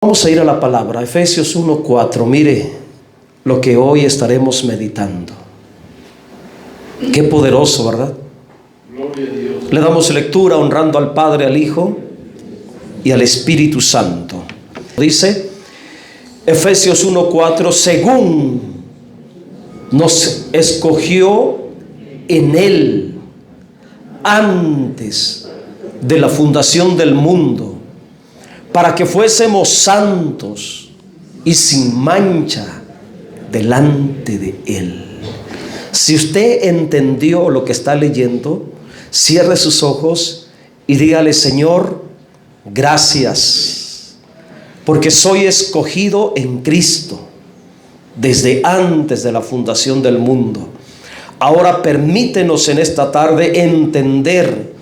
Vamos a ir a la palabra, Efesios 1:4. Mire lo que hoy estaremos meditando. Qué poderoso, ¿verdad? Gloria a Dios. Le damos lectura honrando al Padre, al Hijo y al Espíritu Santo. Dice Efesios 1:4: según nos escogió en Él antes de la fundación del mundo, para que fuésemos santos y sin mancha delante de Él. Si usted entendió lo que está leyendo, cierre sus ojos y dígale: Señor, gracias, porque soy escogido en Cristo desde antes de la fundación del mundo. Ahora permítenos en esta tarde entender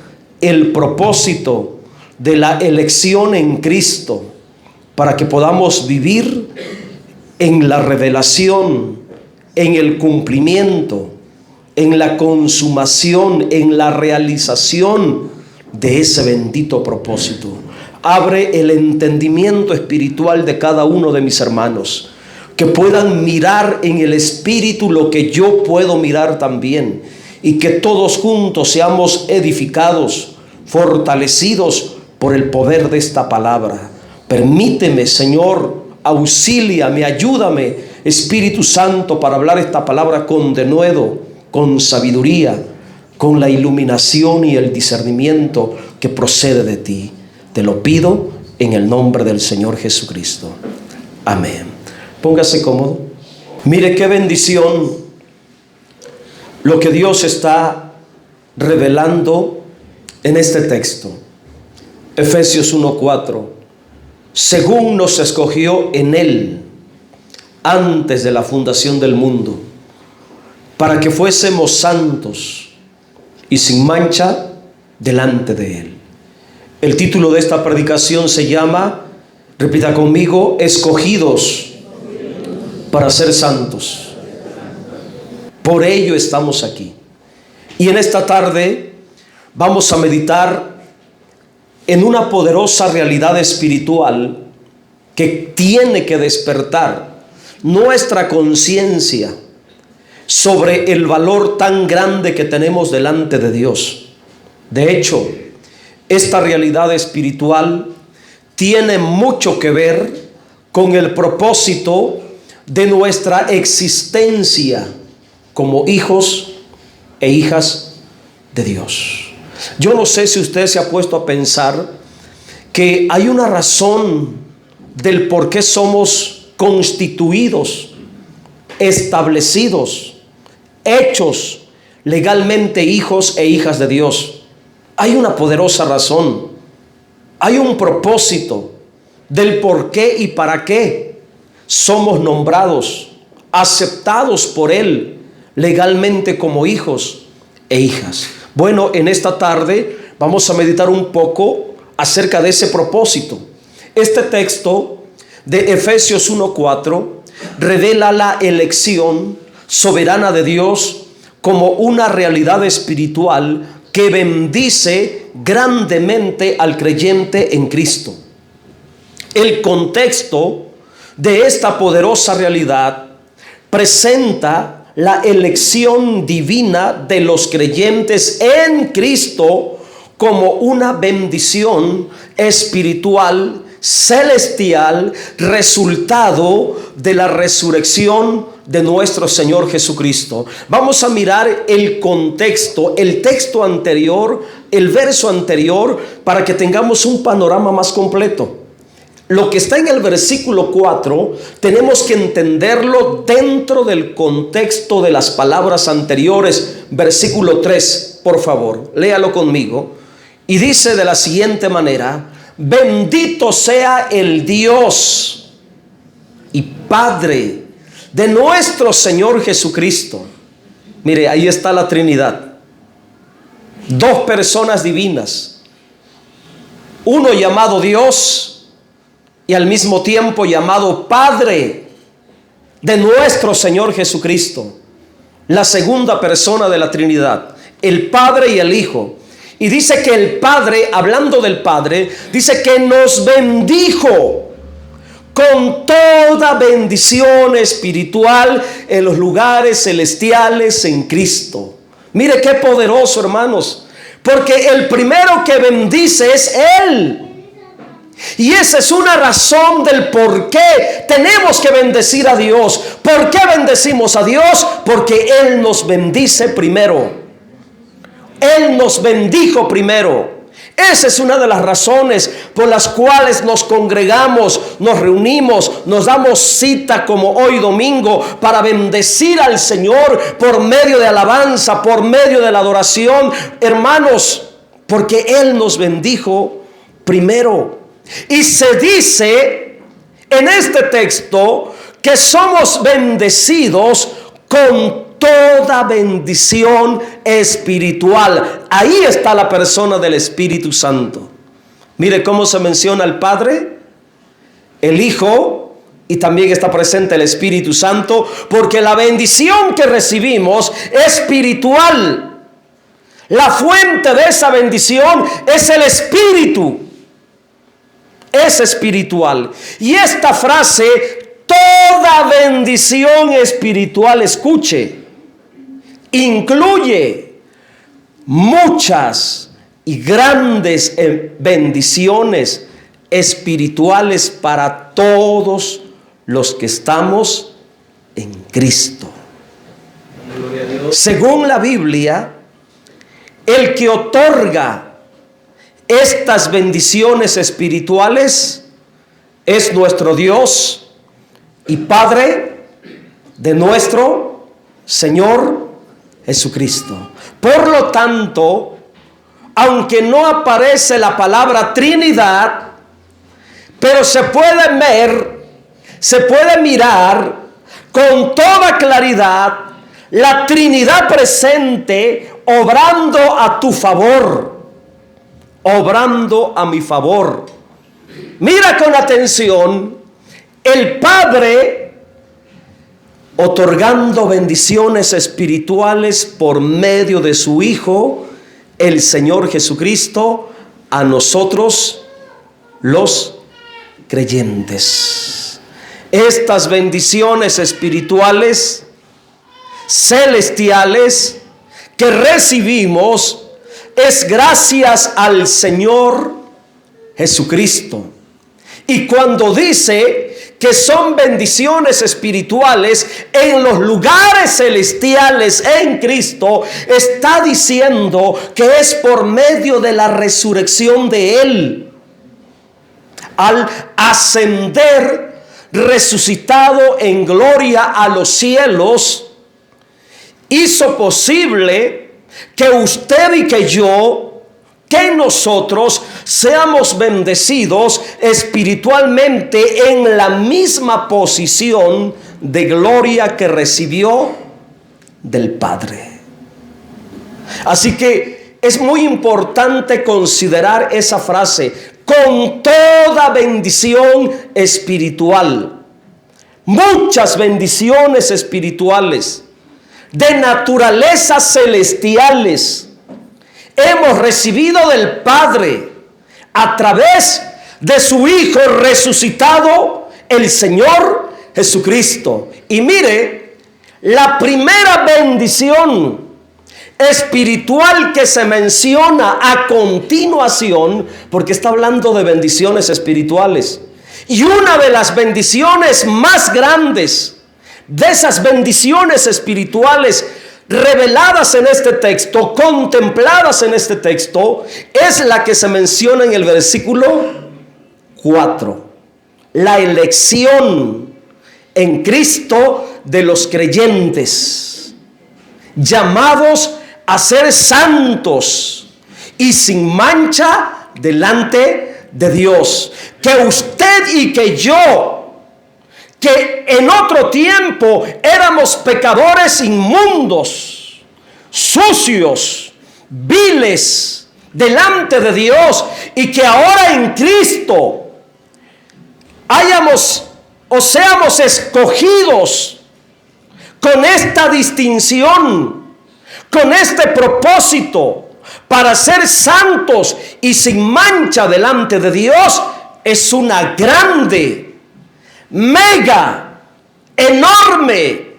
el propósito de la elección en Cristo, para que podamos vivir en la revelación, en el cumplimiento, en la consumación, en la realización de ese bendito propósito. Abre el entendimiento espiritual de cada uno de mis hermanos, que puedan mirar en el Espíritu lo que yo puedo mirar también, y que todos juntos seamos edificados, fortalecidos por el poder de esta palabra. Permíteme, Señor, auxíliame, ayúdame, Espíritu Santo, para hablar esta palabra con denuedo, con sabiduría, con la iluminación y el discernimiento que procede de ti. Te lo pido en el nombre del Señor Jesucristo. Amén. Póngase cómodo. Mire qué bendición lo que Dios está revelando en este texto. Efesios 1:4: según nos escogió en Él antes de la fundación del mundo, para que fuésemos santos y sin mancha delante de Él. El título de esta predicación se llama, repita conmigo, escogidos para ser santos. Por ello estamos aquí. Y en esta tarde vamos a meditar en una poderosa realidad espiritual que tiene que despertar nuestra conciencia sobre el valor tan grande que tenemos delante de Dios. De hecho, esta realidad espiritual tiene mucho que ver con el propósito de nuestra existencia como hijos e hijas de Dios. Yo no sé si usted se ha puesto a pensar que hay una razón del por qué somos constituidos, establecidos, hechos legalmente hijos e hijas de Dios. Hay una poderosa razón, hay un propósito del por qué y para qué somos nombrados, aceptados por Él legalmente como hijos e hijas. Bueno, en esta tarde vamos a meditar un poco acerca de ese propósito. Este texto de Efesios 1:4 revela la elección soberana de Dios como una realidad espiritual que bendice grandemente al creyente en Cristo. El contexto de esta poderosa realidad presenta la elección divina de los creyentes en Cristo como una bendición espiritual, celestial, resultado de la resurrección de nuestro Señor Jesucristo. Vamos a mirar el contexto, el texto anterior, el verso anterior, para que tengamos un panorama más completo. Lo que está en el versículo 4 tenemos que entenderlo dentro del contexto de las palabras anteriores. Versículo 3, por favor, léalo conmigo. Y dice de la siguiente manera: bendito sea el Dios y Padre de nuestro Señor Jesucristo. Mire, ahí está la Trinidad. Dos personas divinas. Uno llamado Dios y al mismo tiempo llamado Padre de nuestro Señor Jesucristo. La segunda persona de la Trinidad, el Padre y el Hijo. Y dice que el Padre, hablando del Padre, dice que nos bendijo con toda bendición espiritual en los lugares celestiales en Cristo. Mire qué poderoso, hermanos, porque el primero que bendice es Él. Y esa es una razón del por qué tenemos que bendecir a Dios. ¿Por qué bendecimos a Dios? Porque Él nos bendice primero. Él nos bendijo primero. Esa es una de las razones por las cuales nos congregamos, nos reunimos, nos damos cita como hoy domingo para bendecir al Señor por medio de alabanza, por medio de la adoración. Hermanos, porque Él nos bendijo primero. Y se dice en este texto que somos bendecidos con toda bendición espiritual. Ahí está la persona del Espíritu Santo. Mire cómo se menciona el Padre, el Hijo, y también está presente el Espíritu Santo, porque la bendición que recibimos es espiritual. La fuente de esa bendición es el Espíritu. Es espiritual. Y esta frase, toda bendición espiritual, escuche, incluye muchas y grandes bendiciones espirituales para todos los que estamos en Cristo. Según la Biblia, el que otorga estas bendiciones espirituales es nuestro Dios y Padre de nuestro Señor Jesucristo. Por lo tanto, aunque no aparece la palabra Trinidad, pero se puede ver, se puede mirar con toda claridad la Trinidad presente obrando a tu favor, obrando a mi favor. Mira con atención, el Padre otorgando bendiciones espirituales por medio de su Hijo, el Señor Jesucristo, a nosotros los creyentes. Estas bendiciones espirituales celestiales que recibimos es gracias al Señor Jesucristo. Y cuando dice que son bendiciones espirituales en los lugares celestiales en Cristo, está diciendo que es por medio de la resurrección de Él. Al ascender resucitado en gloria a los cielos, hizo posible que usted y que yo, que nosotros seamos bendecidos espiritualmente en la misma posición de gloria que recibió del Padre. Así que es muy importante considerar esa frase, con toda bendición espiritual. Muchas bendiciones espirituales de naturaleza celestiales hemos recibido del Padre a través de su Hijo resucitado, el Señor Jesucristo. Y mire, la primera bendición espiritual que se menciona a continuación, porque está hablando de bendiciones espirituales, y una de las bendiciones más grandes de esas bendiciones espirituales reveladas en este texto, contempladas en este texto, es la que se menciona en el versículo 4. La elección en Cristo de los creyentes, llamados a ser santos y sin mancha delante de Dios. Que usted y que yo, que en otro tiempo éramos pecadores inmundos, sucios, viles delante de Dios, y que ahora en Cristo hayamos o seamos escogidos con esta distinción, con este propósito, para ser santos y sin mancha delante de Dios, es una grande mega, enorme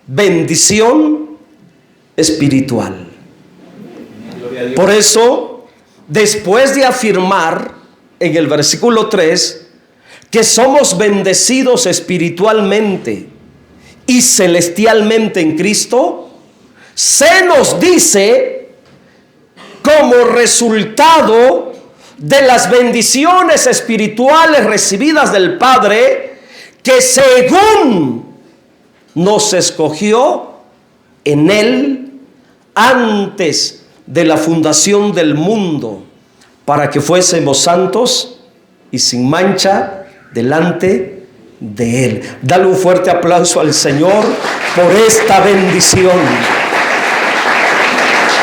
bendición espiritual. Por eso, después de afirmar en el versículo 3 que somos bendecidos espiritualmente y celestialmente en Cristo, se nos dice como resultado de las bendiciones espirituales recibidas del Padre, que según nos escogió en Él antes de la fundación del mundo, para que fuésemos santos y sin mancha delante de Él. Dale un fuerte aplauso al Señor por esta bendición.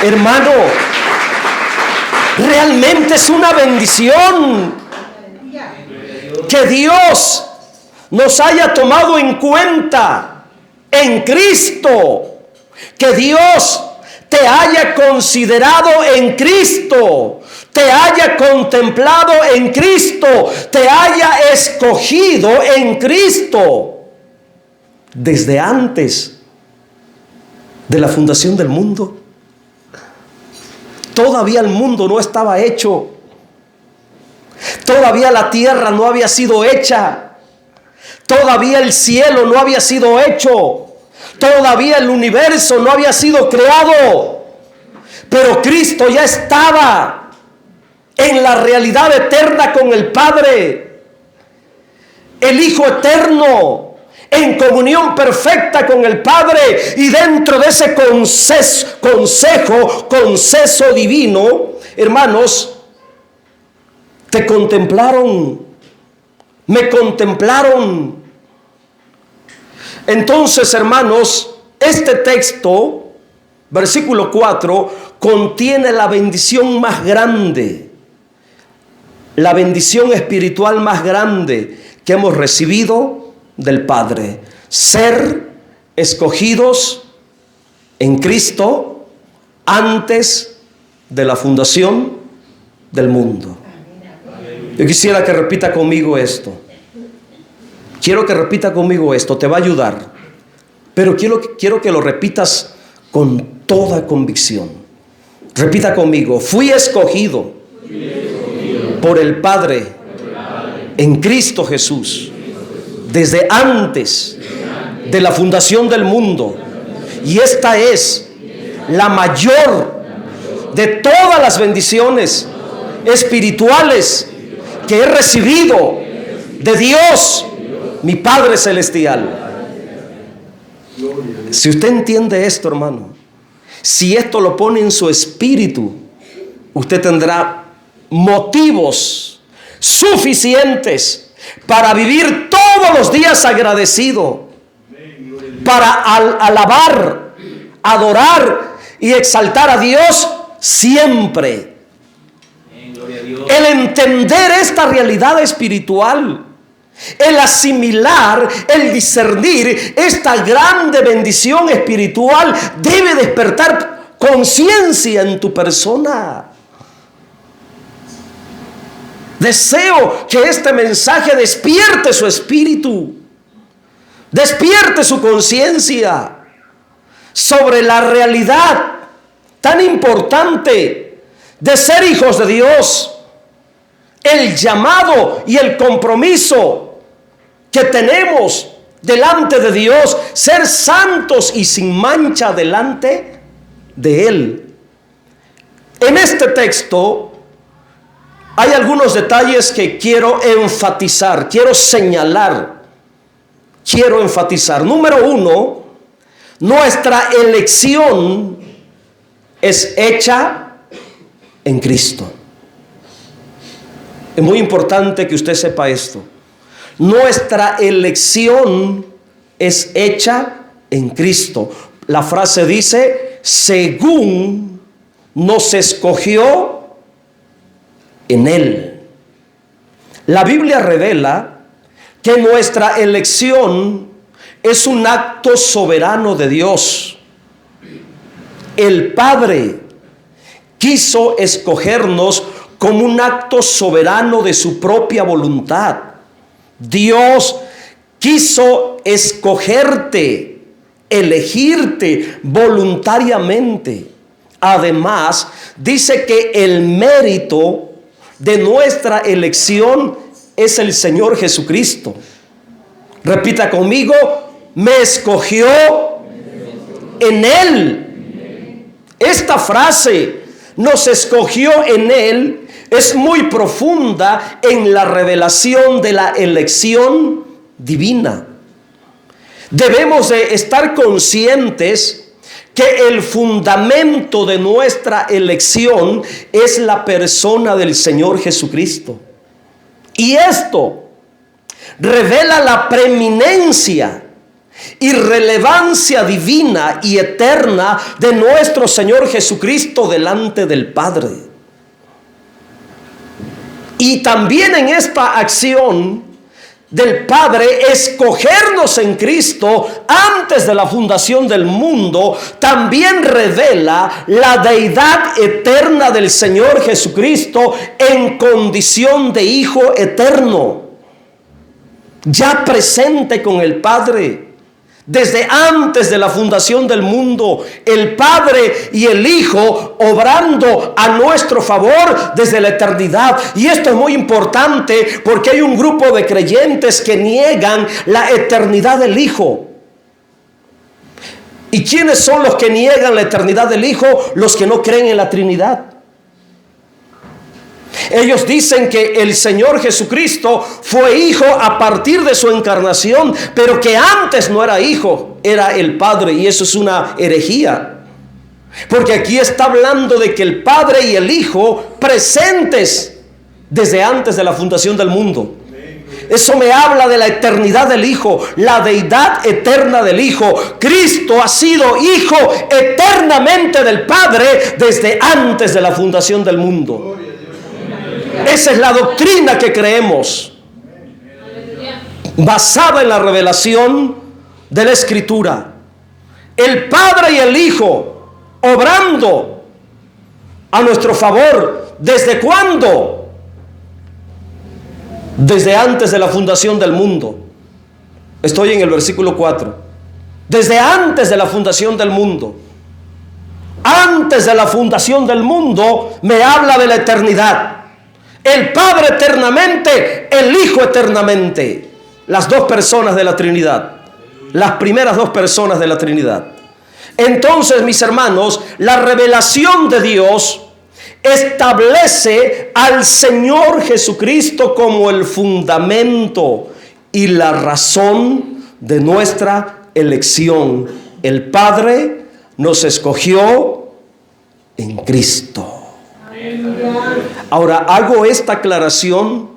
Hermano, realmente es una bendición que Dios nos haya tomado en cuenta en Cristo, que Dios te haya considerado en Cristo, te haya contemplado en Cristo, te haya escogido en Cristo desde antes de la fundación del mundo. Todavía el mundo no estaba hecho, todavía la tierra no había sido hecha, todavía el cielo no había sido hecho, todavía el universo no había sido creado, pero Cristo ya estaba en la realidad eterna con el Padre, el Hijo eterno, en comunión perfecta con el Padre, y dentro de ese consejo divino, hermanos, te contemplaron, me contemplaron. Entonces, hermanos, este texto, versículo 4, contiene la bendición más grande, la bendición espiritual más grande que hemos recibido del Padre: ser escogidos en Cristo antes de la fundación del mundo. Yo quisiera que repita conmigo esto. Quiero que repita conmigo esto, te va a ayudar. Pero quiero que lo repitas con toda convicción. Repita conmigo: fui escogido por el Padre en Cristo Jesús desde antes de la fundación del mundo. Y esta es la mayor de todas las bendiciones espirituales que he recibido de Dios, mi Padre Celestial. Si usted entiende esto, hermano, si esto lo pone en su espíritu, usted tendrá motivos suficientes para vivir todos los días agradecido, para alabar, adorar y exaltar a Dios siempre. El entender esta realidad espiritual, el asimilar, el discernir esta grande bendición espiritual, debe despertar conciencia en tu persona. Deseo que este mensaje despierte su espíritu, despierte su conciencia sobre la realidad tan importante de ser hijos de Dios, el llamado y el compromiso que tenemos delante de Dios, ser santos y sin mancha delante de Él. En este texto hay algunos detalles que quiero enfatizar, quiero señalar, quiero enfatizar. Número 1, nuestra elección es hecha en Cristo. Es muy importante que usted sepa esto. Nuestra elección es hecha en Cristo. La frase dice: según nos escogió en Él. La Biblia revela que nuestra elección es un acto soberano de Dios. El Padre quiso escogernos como un acto soberano de su propia voluntad. Dios quiso escogerte, elegirte voluntariamente. Además, dice que el mérito de nuestra elección es el Señor Jesucristo. Repita conmigo: me escogió en Él. Esta frase, nos escogió en Él, es muy profunda en la revelación de la elección divina. Debemos de estar conscientes que el fundamento de nuestra elección es la persona del Señor Jesucristo. Y esto revela la preeminencia y relevancia divina y eterna de nuestro Señor Jesucristo delante del Padre. Y también en esta acción del Padre, escogernos en Cristo antes de la fundación del mundo, también revela la deidad eterna del Señor Jesucristo en condición de Hijo eterno, ya presente con el Padre. Desde antes de la fundación del mundo, el Padre y el Hijo obrando a nuestro favor desde la eternidad. Y esto es muy importante porque hay un grupo de creyentes que niegan la eternidad del Hijo. ¿Y quiénes son los que niegan la eternidad del Hijo? Los que no creen en la Trinidad. Ellos dicen que el Señor Jesucristo fue hijo a partir de su encarnación, pero que antes no era hijo, era el Padre, y eso es una herejía. Porque aquí está hablando de que el Padre y el Hijo presentes desde antes de la fundación del mundo. Eso me habla de la eternidad del Hijo, la deidad eterna del Hijo. Cristo ha sido hijo eternamente del Padre desde antes de la fundación del mundo. Esa es la doctrina que creemos, basada en la revelación de la Escritura. El Padre y el Hijo obrando a nuestro favor. ¿Desde cuándo? Desde antes de la fundación del mundo. Estoy en el versículo 4. Desde antes de la fundación del mundo. Antes de la fundación del mundo me habla de la eternidad. El Padre eternamente, el Hijo eternamente. Las dos personas de la Trinidad. Las primeras dos personas de la Trinidad. Entonces, mis hermanos, la revelación de Dios establece al Señor Jesucristo como el fundamento y la razón de nuestra elección. El Padre nos escogió en Cristo. Ahora, hago esta aclaración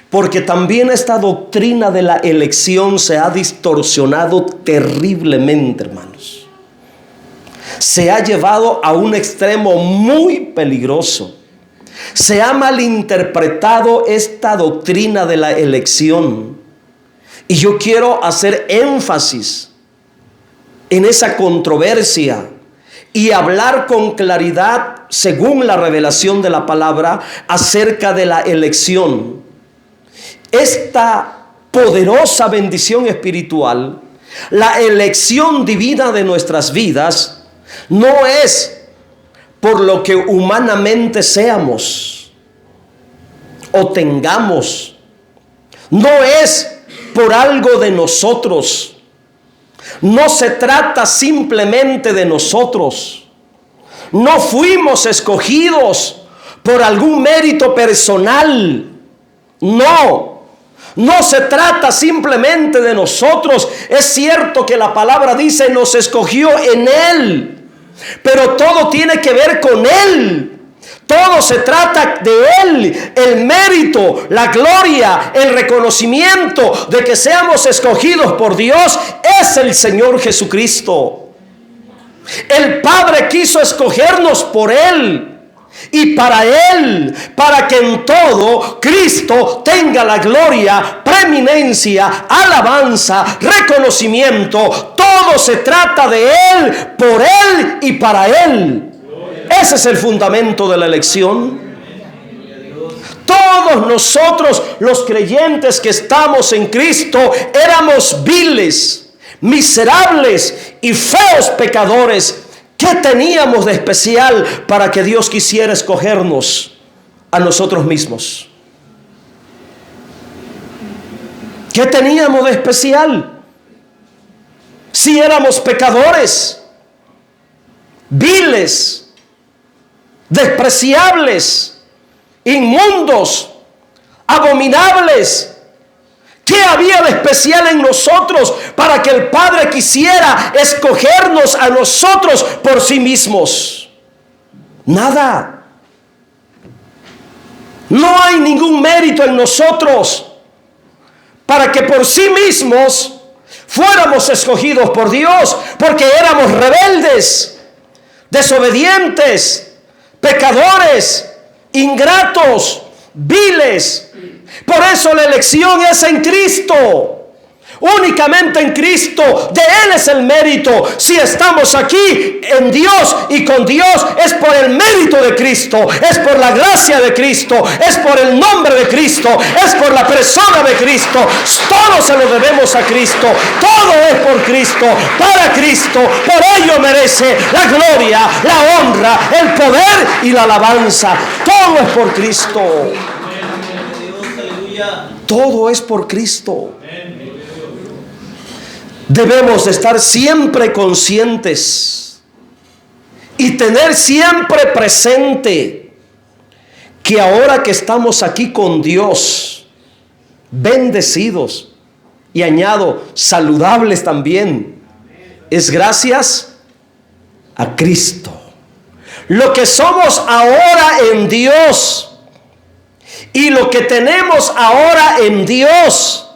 porque también esta doctrina de la elección se ha distorsionado terriblemente, hermanos. Se ha llevado a un extremo muy peligroso. Se ha malinterpretado esta doctrina de la elección. Y yo quiero hacer énfasis en esa controversia y hablar con claridad, según la revelación de la palabra, acerca de la elección. Esta poderosa bendición espiritual, la elección divina de nuestras vidas, no es por lo que humanamente seamos o tengamos. No es por algo de nosotros. No se trata simplemente de nosotros. No fuimos escogidos por algún mérito personal. No se trata simplemente de nosotros. Es cierto que la palabra dice nos escogió en Él, pero todo tiene que ver con Él. Todo se trata de Él. El mérito, la gloria, el reconocimiento de que seamos escogidos por Dios es el Señor Jesucristo. El Padre quiso escogernos por Él y para Él, para que en todo Cristo tenga la gloria, preeminencia, alabanza, reconocimiento. Todo se trata de Él, por Él y para Él. Ese es el fundamento de la elección. Todos nosotros, los creyentes que estamos en Cristo, éramos viles, miserables y feos pecadores. ¿Qué teníamos de especial para que Dios quisiera escogernos a nosotros mismos? ¿Qué teníamos de especial? Si éramos pecadores, viles, despreciables, inmundos, abominables. ¿Qué había de especial en nosotros para que el Padre quisiera escogernos a nosotros por sí mismos? Nada. No hay ningún mérito en nosotros para que por sí mismos fuéramos escogidos por Dios, porque éramos rebeldes, desobedientes, pecadores, ingratos, viles. Por eso la elección es en Cristo. Únicamente en Cristo. De Él es el mérito. Si estamos aquí en Dios y con Dios, es por el mérito de Cristo, es por la gracia de Cristo, es por el nombre de Cristo, es por la persona de Cristo. Todo se lo debemos a Cristo. Todo es por Cristo, para Cristo. Por ello merece la gloria, la honra, el poder y la alabanza. Todo es por Cristo. Todo es por Cristo. Debemos de estar siempre conscientes y tener siempre presente que ahora que estamos aquí con Dios, bendecidos y añado, saludables también, es gracias a Cristo. Lo que somos ahora en Dios y lo que tenemos ahora en Dios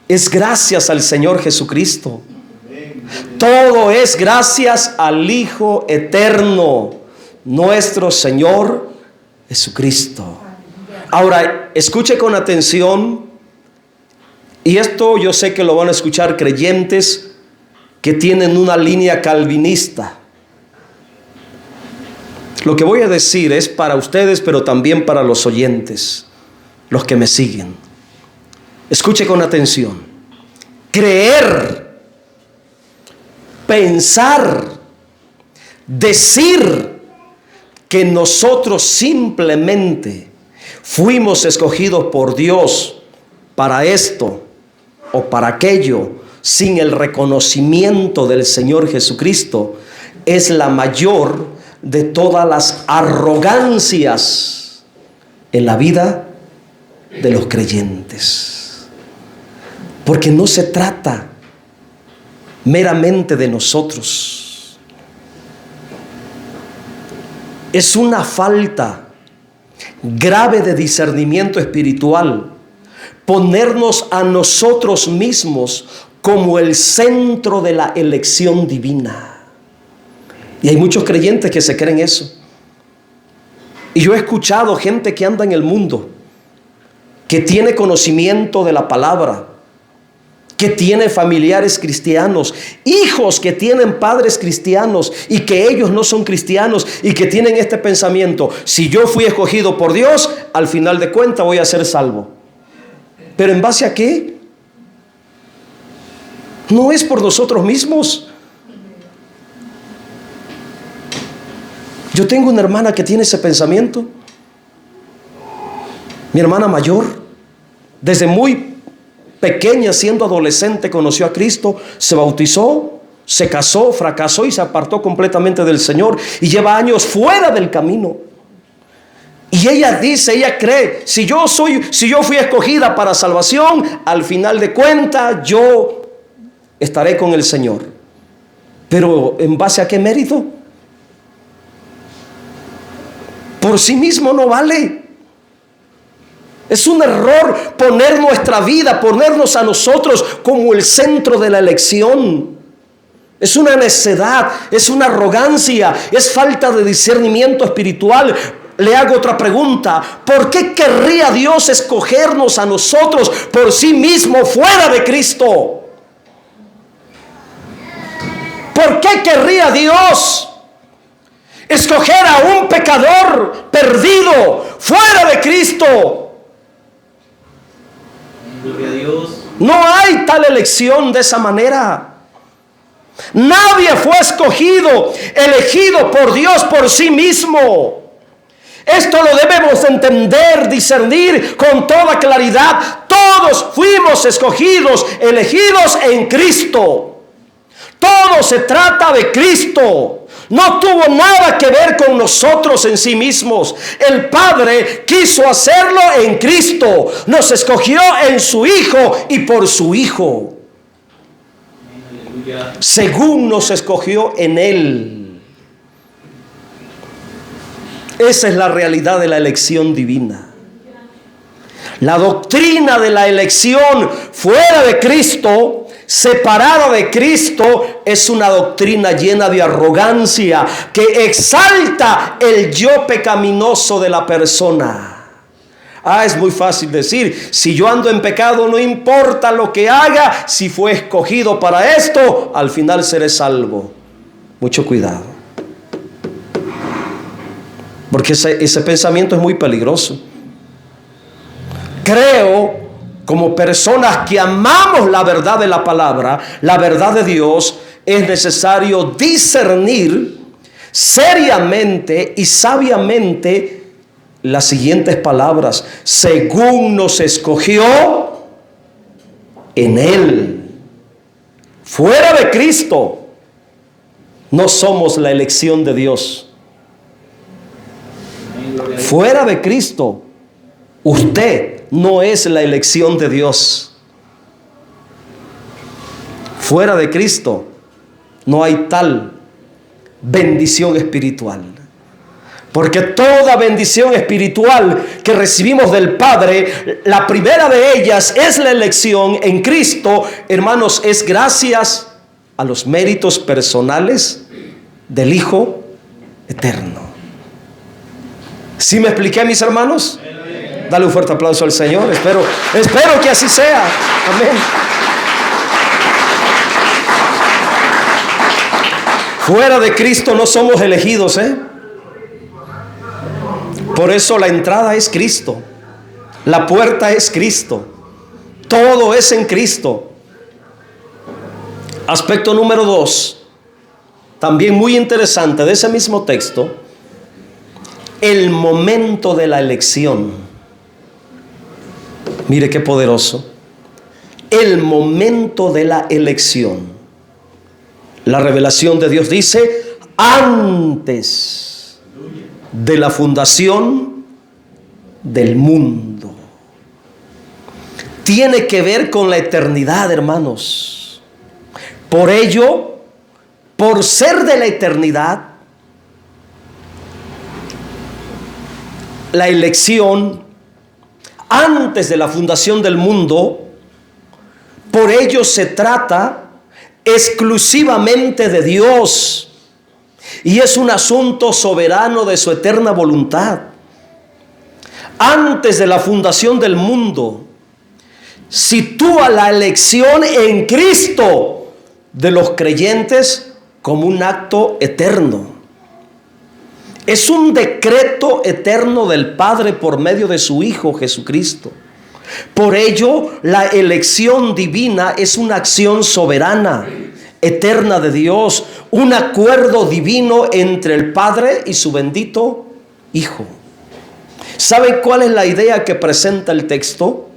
es gracias al Señor Jesucristo. Todo es gracias al Hijo eterno, nuestro Señor Jesucristo. Ahora, escuche con atención, y esto yo sé que lo van a escuchar creyentes que tienen una línea calvinista. Lo que voy a decir es para ustedes, pero también para los oyentes, los que me siguen. Escuche con atención. Creer, pensar, decir que nosotros simplemente fuimos escogidos por Dios para esto o para aquello, sin el reconocimiento del Señor Jesucristo, es la mayor de todas las arrogancias en la vida de los creyentes. Porque no se trata meramente de nosotros. Es una falta grave de discernimiento espiritual ponernos a nosotros mismos como el centro de la elección divina. Y hay muchos creyentes que se creen eso. Y yo he escuchado gente que anda en el mundo, que tiene conocimiento de la palabra, que tiene familiares cristianos, hijos que tienen padres cristianos y que ellos no son cristianos, y que tienen este pensamiento: si yo fui escogido por Dios, al final de cuentas voy a ser salvo. ¿Pero en base a qué? No es por nosotros mismos. Yo tengo una hermana que tiene ese pensamiento. Mi hermana mayor, desde muy pequeña, siendo adolescente, conoció a Cristo, se bautizó, se casó, fracasó y se apartó completamente del Señor, y lleva años fuera del camino. Y ella dice, ella cree, si yo fui escogida para salvación, al final de cuentas yo estaré con el Señor. Pero ¿en base a qué mérito? Por sí mismo no vale. Es un error poner nuestra vida, ponernos a nosotros como el centro de la elección. Es una necedad, es una arrogancia, es falta de discernimiento espiritual. Le hago otra pregunta: ¿por qué querría Dios escogernos a nosotros por sí mismo fuera de Cristo? ¿Por qué querría Dios Escoger a un pecador perdido fuera de Cristo. Gloria a Dios. No hay tal elección de esa manera. Nadie fue escogido, elegido por Dios por sí mismo. Esto lo debemos entender, discernir con toda claridad. Todos fuimos escogidos, elegidos en Cristo. Todo se trata de Cristo. No tuvo nada que ver con nosotros en sí mismos. El Padre quiso hacerlo en Cristo. Nos escogió en su Hijo y por su Hijo. Aleluya. Según nos escogió en Él. Esa es la realidad de la elección divina. La doctrina de la elección fuera de Cristo, separada de Cristo, es una doctrina llena de arrogancia que exalta el yo pecaminoso de la persona. Es muy fácil decir, si yo ando en pecado, no importa lo que haga, si fue escogido para esto, al final seré salvo. Mucho cuidado. Porque ese pensamiento es muy peligroso. Creo, como personas que amamos la verdad de la palabra, la verdad de Dios, es necesario discernir seriamente y sabiamente las siguientes palabras: según nos escogió en Él. Fuera de Cristo, no somos la elección de Dios. Fuera de Cristo, usted no es la elección de Dios. Fuera de Cristo no hay tal bendición espiritual. Porque toda bendición espiritual que recibimos del Padre, la primera de ellas es la elección en Cristo, hermanos, es gracias a los méritos personales del Hijo eterno. ¿Sí me expliqué, mis hermanos? Dale un fuerte aplauso al Señor. Espero que así sea. Amén. Fuera de Cristo no somos elegidos, Por eso la entrada es Cristo. La puerta es Cristo. Todo es en Cristo. Aspecto número 2. También muy interesante de ese mismo texto. El momento de la elección. Mire qué poderoso. El momento de la elección. La revelación de Dios dice: antes de la fundación del mundo. Tiene que ver con la eternidad, hermanos. Por ello, por ser de la eternidad, la elección antes de la fundación del mundo, por ello se trata exclusivamente de Dios y es un asunto soberano de su eterna voluntad. Antes de la fundación del mundo, sitúa la elección en Cristo de los creyentes como un acto eterno. Es un decreto eterno del Padre por medio de su Hijo Jesucristo. Por ello, la elección divina es una acción soberana, eterna de Dios, un acuerdo divino entre el Padre y su bendito Hijo. ¿Saben cuál es la idea que presenta el texto?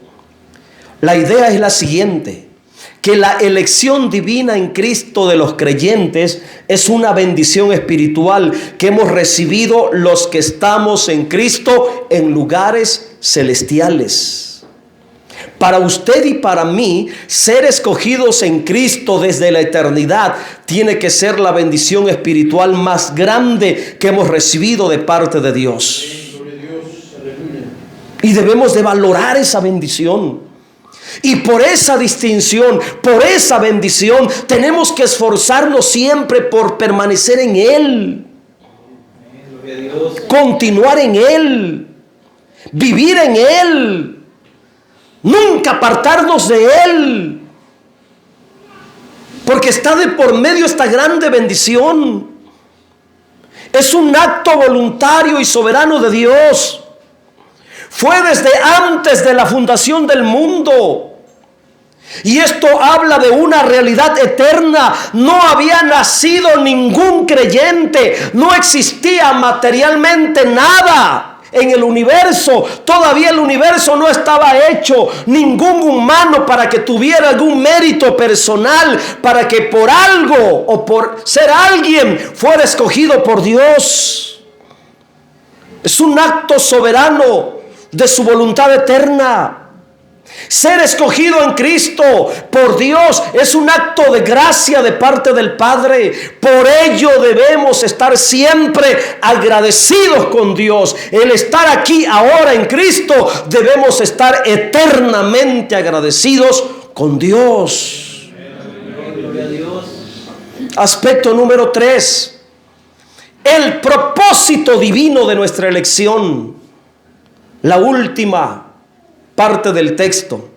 La idea es la siguiente: que la elección divina en Cristo de los creyentes es una bendición espiritual que hemos recibido los que estamos en Cristo en lugares celestiales. Para usted y para mí, ser escogidos en Cristo desde la eternidad tiene que ser la bendición espiritual más grande que hemos recibido de parte de Dios. Y debemos de valorar esa bendición. Y por esa distinción, por esa bendición, tenemos que esforzarnos siempre por permanecer en Él. Continuar en Él. Vivir en Él. Nunca apartarnos de Él. Porque está de por medio esta grande bendición. Es un acto voluntario y soberano de Dios. Fue desde antes de la fundación del mundo. Y esto habla de una realidad eterna. No había nacido ningún creyente. No existía materialmente nada en el universo. Todavía el universo no estaba hecho. Ningún humano para que tuviera algún mérito personal, para que por algo o por ser alguien fuera escogido por Dios. Es un acto soberano de su voluntad eterna. Ser escogido en Cristo por Dios es un acto de gracia de parte del Padre. Por ello debemos estar siempre agradecidos con Dios. El estar aquí ahora en Cristo, debemos estar eternamente agradecidos con Dios. Aspecto número 3. El propósito divino de nuestra elección. La última parte del texto.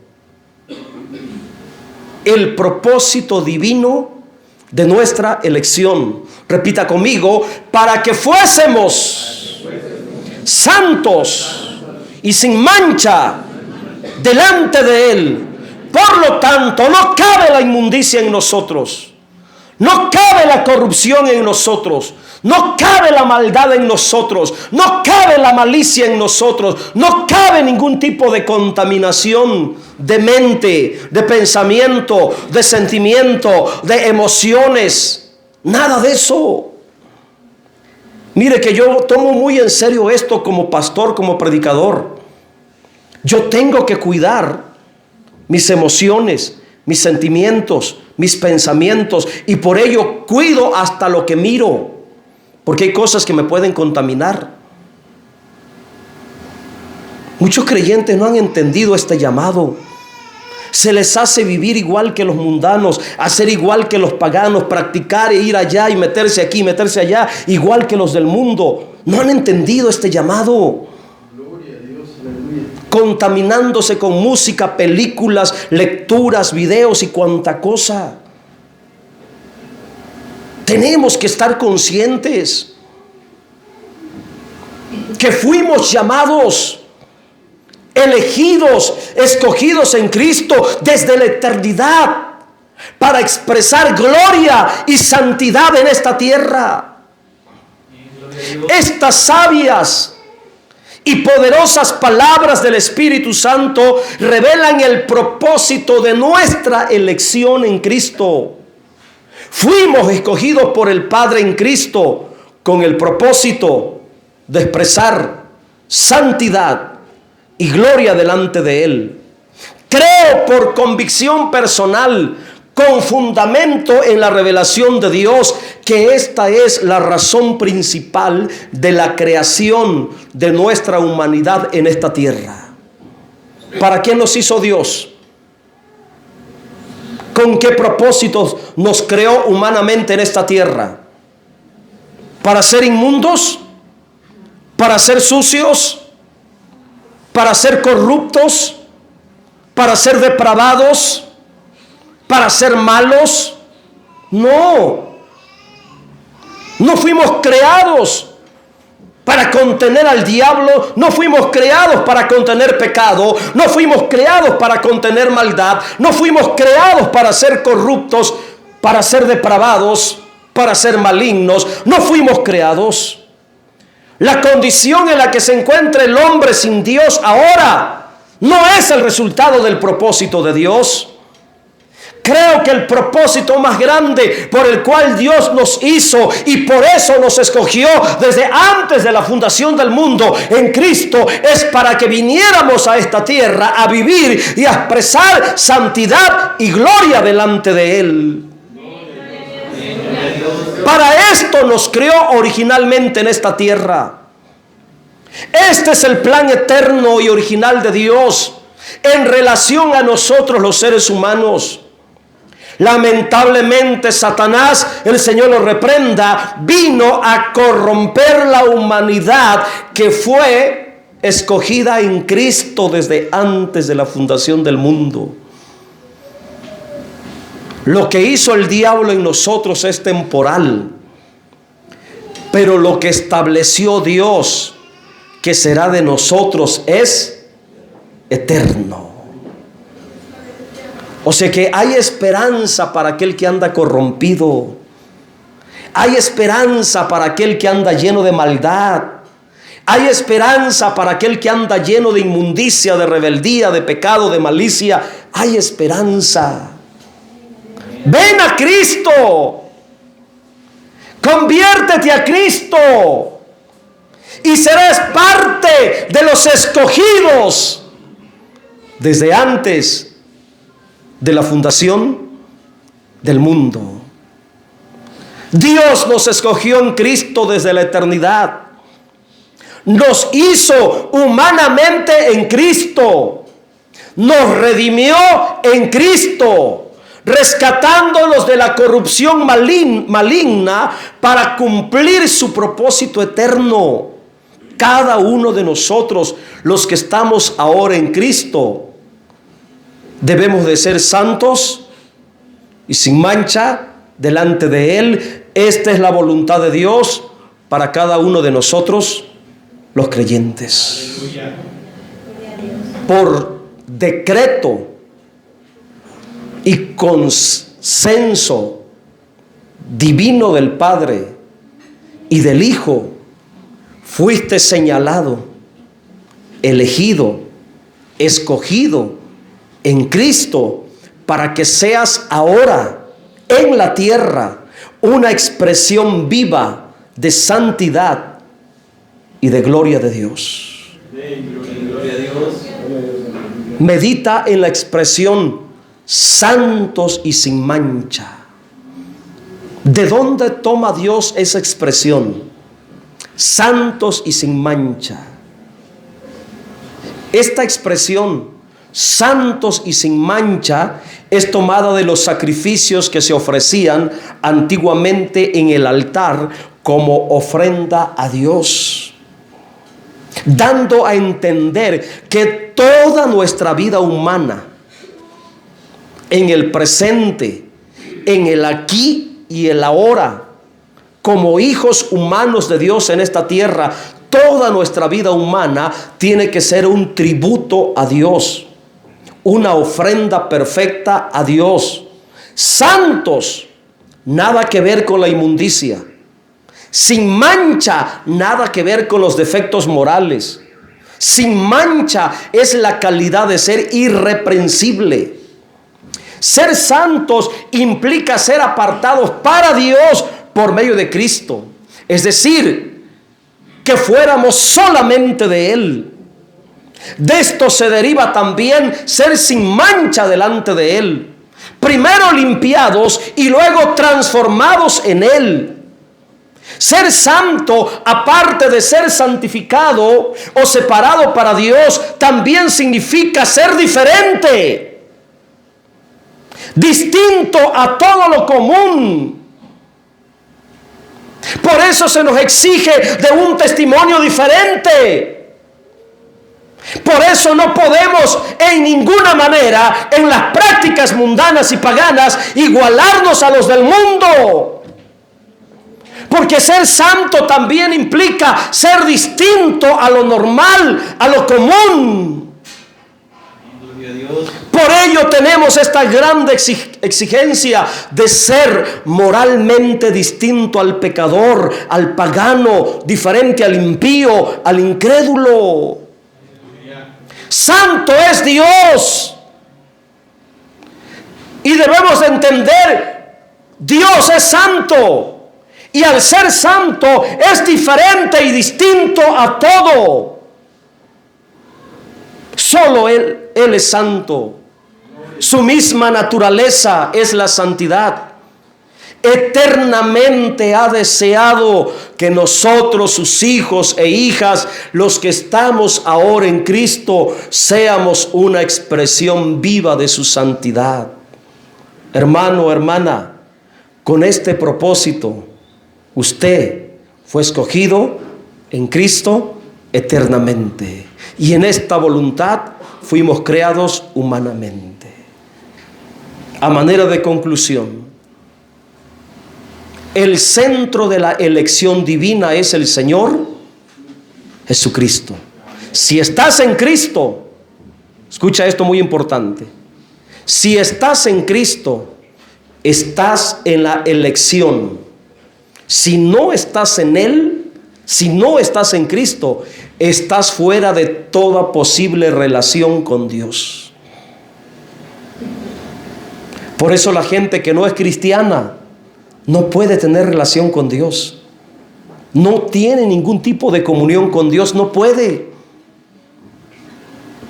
El propósito divino de nuestra elección. Repita conmigo: para que fuésemos santos y sin mancha delante de Él. Por lo tanto, no cabe la inmundicia en nosotros. No cabe la corrupción en nosotros. No cabe la maldad en nosotros. No cabe la malicia en nosotros. No cabe ningún tipo de contaminación de mente, de pensamiento, de sentimiento, de emociones. Nada de eso. Mire que yo tomo muy en serio esto como pastor, como predicador. Yo tengo que cuidar mis emociones, mis sentimientos, mis pensamientos, y por ello cuido hasta lo que miro, porque hay cosas que me pueden contaminar. Muchos creyentes no han entendido este llamado. Se les hace vivir igual que los mundanos, hacer igual que los paganos, practicar e ir allá y meterse aquí, meterse allá, igual que los del mundo. No han entendido este llamado. Gloria a Dios, aleluya. Contaminándose con música, películas, lecturas, videos y cuanta cosa. Tenemos que estar conscientes que fuimos llamados, elegidos, escogidos en Cristo desde la eternidad para expresar gloria y santidad en esta tierra. Estas sabias y poderosas palabras del Espíritu Santo revelan el propósito de nuestra elección en Cristo. Fuimos escogidos por el Padre en Cristo con el propósito de expresar santidad y gloria delante de Él. Creo por convicción personal, con fundamento en la revelación de Dios, que esta es la razón principal de la creación de nuestra humanidad en esta tierra. ¿Para qué nos hizo Dios? ¿Con qué propósitos nos creó humanamente en esta tierra? ¿Para ser inmundos? ¿Para ser sucios? ¿Para ser corruptos? ¿Para ser depravados? ¿Para ser malos? No. No fuimos creados para contener al diablo. No fuimos creados para contener pecado. No fuimos creados para contener maldad. No fuimos creados para ser corruptos, para ser depravados, para ser malignos. No fuimos creados. La condición en la que se encuentra el hombre sin Dios ahora no es el resultado del propósito de Dios. Creo que el propósito más grande por el cual Dios nos hizo y por eso nos escogió desde antes de la fundación del mundo en Cristo es para que viniéramos a esta tierra a vivir y a expresar santidad y gloria delante de Él. Para esto nos creó originalmente en esta tierra. Este es el plan eterno y original de Dios en relación a nosotros los seres humanos. Lamentablemente Satanás, el Señor lo reprenda, vino a corromper la humanidad que fue escogida en Cristo desde antes de la fundación del mundo. Lo que hizo el diablo en nosotros es temporal, Pero lo que estableció Dios que será de nosotros es eterno. O sea que hay esperanza para aquel que anda corrompido. Hay esperanza para aquel que anda lleno de maldad. Hay esperanza para aquel que anda lleno de inmundicia, de rebeldía, de pecado, de malicia. Hay esperanza. Ven a Cristo. Conviértete a Cristo. Y serás parte de los escogidos desde antes de la fundación del mundo. Dios nos escogió en Cristo desde la eternidad. Nos hizo humanamente en Cristo. Nos redimió en Cristo, rescatándonos de la corrupción maligna para cumplir su propósito eterno. Cada uno de nosotros, los que estamos ahora en Cristo, debemos de ser santos y sin mancha delante de Él. Esta es la voluntad de Dios para cada uno de nosotros, los creyentes. Aleluya. Por decreto y consenso divino del Padre y del Hijo, fuiste señalado, elegido, escogido en Cristo para que seas ahora en la tierra una expresión viva de santidad y de gloria de Dios. Gloria a Dios. Medita en la expresión santos y sin mancha. ¿De dónde toma Dios esa expresión? Santos y sin mancha. Esta expresión, santos y sin mancha, es tomada de los sacrificios que se ofrecían antiguamente en el altar como ofrenda a Dios, dando a entender que toda nuestra vida humana, en el presente, en el aquí y el ahora, como hijos humanos de Dios en esta tierra, toda nuestra vida humana tiene que ser un tributo a Dios, una ofrenda perfecta a Dios. Santos, nada que ver con la inmundicia. Sin mancha, nada que ver con los defectos morales. Sin mancha es la calidad de ser irreprensible. Ser santos implica ser apartados para Dios por medio de Cristo. Es decir, que fuéramos solamente de Él. De esto se deriva también ser sin mancha delante de Él. Primero limpiados y luego transformados en Él. Ser santo, aparte de ser santificado o separado para Dios, también significa ser diferente, distinto a todo lo común. Por eso se nos exige de un testimonio diferente. Por eso no podemos en ninguna manera, en las prácticas mundanas y paganas, igualarnos a los del mundo. Porque ser santo también implica ser distinto a lo normal, a lo común. Por ello tenemos esta gran exigencia de ser moralmente distinto al pecador, al pagano, diferente al impío, al incrédulo. Santo es Dios. Y debemos entender, Dios es santo. Y al ser santo es diferente y distinto a todo. Solo Él es santo. Su misma naturaleza es la santidad. Eternamente ha deseado que nosotros, sus hijos e hijas, los que estamos ahora en Cristo, seamos una expresión viva de su santidad. Hermano, hermana, con este propósito, usted fue escogido en Cristo eternamente. Y en esta voluntad fuimos creados humanamente. A manera de conclusión, El centro de la elección divina es el Señor Jesucristo. Si estás en Cristo, escucha esto muy importante. Si estás en Cristo, estás en la elección. Si no estás en Él, si no estás en Cristo, estás fuera de toda posible relación con Dios. Por eso la gente que no es cristiana no puede tener relación con Dios. No tiene ningún tipo de comunión con Dios, no puede.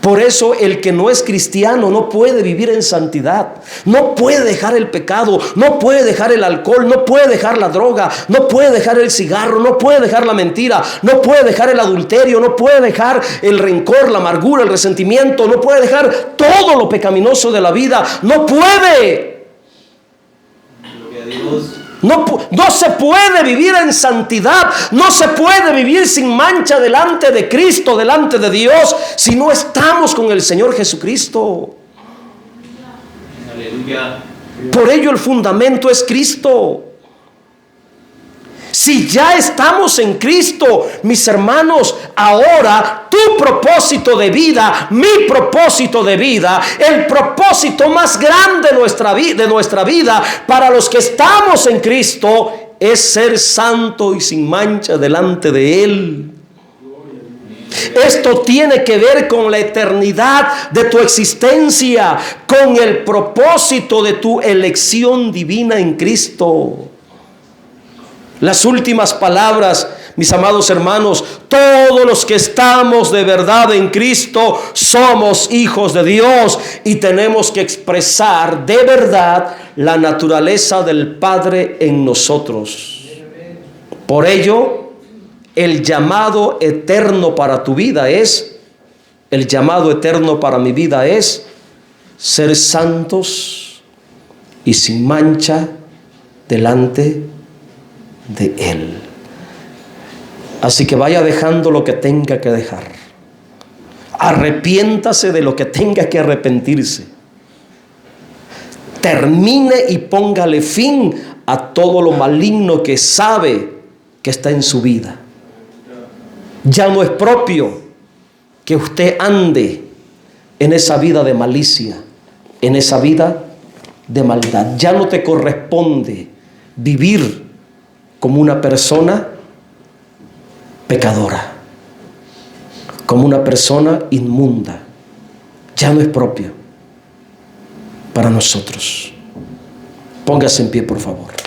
Por eso el que no es cristiano no puede vivir en santidad, no puede dejar el pecado, no puede dejar el alcohol, no puede dejar la droga, no puede dejar el cigarro, no puede dejar la mentira, no puede dejar el adulterio, no puede dejar el rencor, la amargura, el resentimiento, no puede dejar todo lo pecaminoso de la vida, no puede. Gloria a Dios. No se puede vivir en santidad, no se puede vivir sin mancha delante de Cristo, delante de Dios, si no estamos con el Señor Jesucristo. Aleluya. Por ello el fundamento es Cristo. Si ya estamos en Cristo, mis hermanos, ahora tu propósito de vida, mi propósito de vida, el propósito más grande de nuestra vida para los que estamos en Cristo es ser santo y sin mancha delante de Él. Esto tiene que ver con la eternidad de tu existencia, con el propósito de tu elección divina en Cristo. Las últimas palabras, mis amados hermanos, todos los que estamos de verdad en Cristo somos hijos de Dios y tenemos que expresar de verdad la naturaleza del Padre en nosotros. Por ello, el llamado eterno para tu vida el llamado eterno para mi vida es ser santos y sin mancha delante de Él. Así que vaya dejando lo que tenga que dejar. Arrepiéntase de lo que tenga que arrepentirse. Termine y póngale fin a todo lo maligno que sabe que está en su vida. Ya no es propio que usted ande en esa vida de malicia, en esa vida de maldad. Ya no te corresponde vivir como una persona pecadora, como una persona inmunda. Ya no es propio para nosotros. Póngase en pie, por favor.